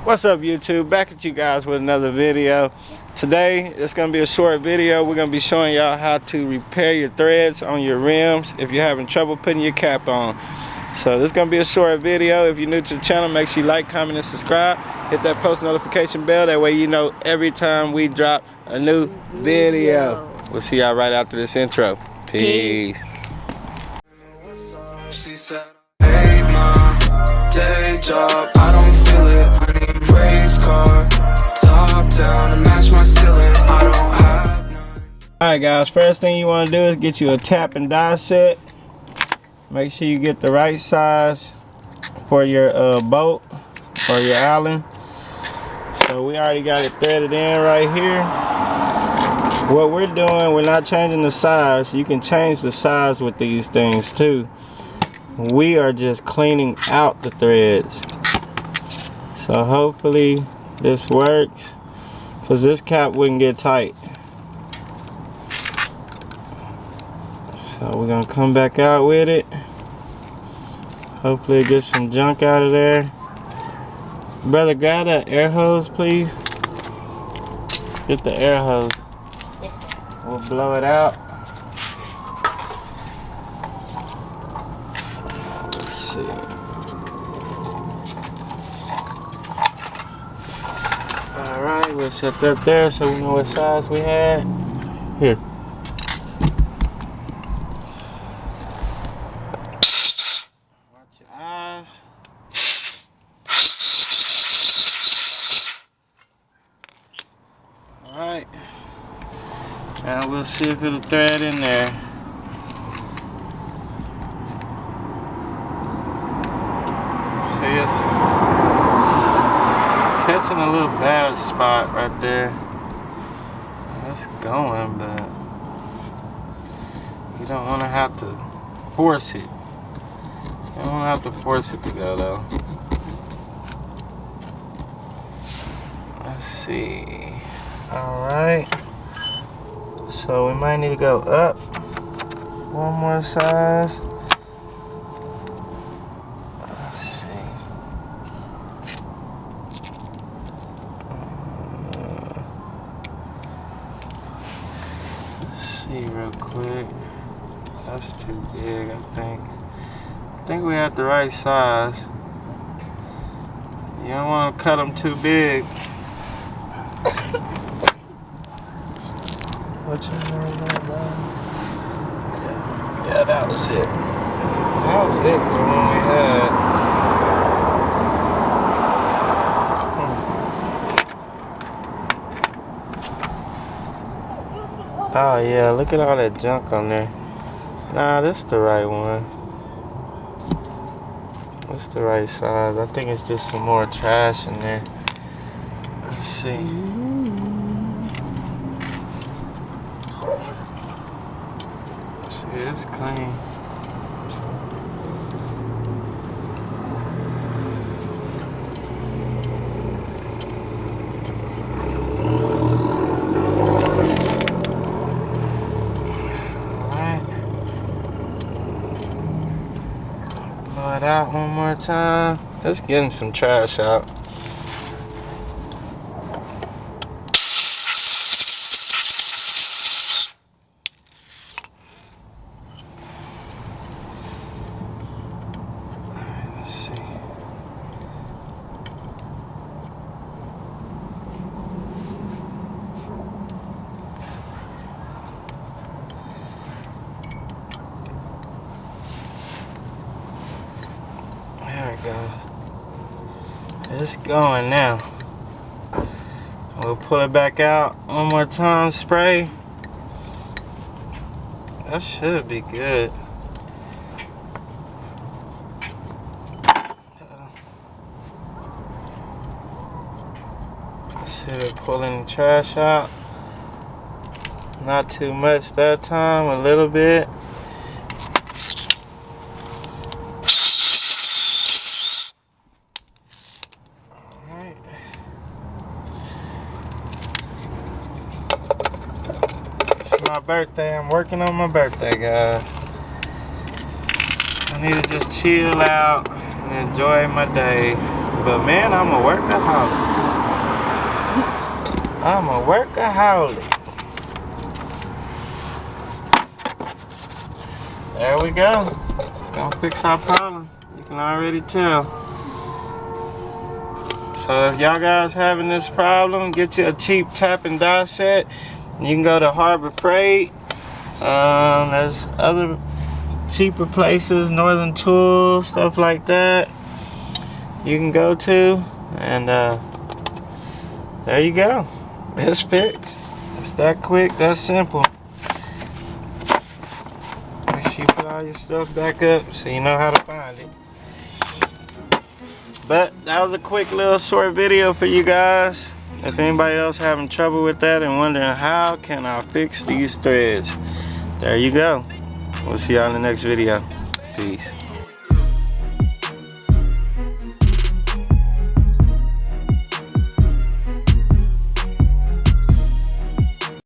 What's up, YouTube? Back at you guys with another video. Today it's gonna be a short video. We're gonna be showing y'all how to repair your threads on your rims if you're having trouble putting your cap on. So this is gonna be a short video. If you're new to the channel, make sure you like, comment, and subscribe. Hit that post notification bell. That way you know every time we drop a new video. We'll see y'all right after this intro. Peace. She said, hey mom, day job, I don't feel it. I need race car, top down to match my ceiling. I don't have none. Alright guys, first thing you want to do is get you a tap and die set. Make sure you get the right size for your bolt or your Allen. So we already got it threaded in right here. What we're doing, we're not changing the size. You can change the size with these things too. We are just cleaning out the threads. So hopefully this works, because this cap wouldn't get tight. So we're gonna come back out with it. Hopefully get some junk out of there. Brother, grab that air hose, please. Get the air hose. We'll blow it out. Let's see. Alright, we'll set that there so we know what size we had. Here. Watch your eyes. Alright. Now we'll see if it'll thread in there. See, it's catching a little bad spot right there. It's going, but you don't want to have to force it. You don't have to force it to go though. Let's see. Alright. So we might need to go up one more size. Let's see. Let's see real quick. That's too big, I think. I think we have the right size. You don't want to cut them too big. What you know about? Yeah, that was it. That was it for the one we had. Oh yeah, look at all that junk on there. Nah, this is the right one. What's the right size? I think it's just some more trash in there. Let's see. It's clean. Alright. Blow it out one more time. Just getting some trash out. There it goes. It's going now. We'll pull it back out one more time, spray. That should be good. Let's see, we're pulling the trash out. Not too much that time, a little bit. My birthday. I'm working on my birthday, guys. need to just chill out and enjoy my day. But man, I'm a workaholic. I'm a workaholic. There we go. It's gonna fix our problem. You can already tell. So if y'all guys having this problem, get you a cheap tap and die set. You can go to Harbor Freight. There's other cheaper places, Northern Tools, stuff like that. You can go to, and there you go. It's fixed. It's that quick, that simple. Make sure you put all your stuff back up so you know how to find it. But that was a quick little short video for you guys. If anybody else having trouble with that and wondering how can I fix these threads, there you go. We'll see y'all in the next video. Peace.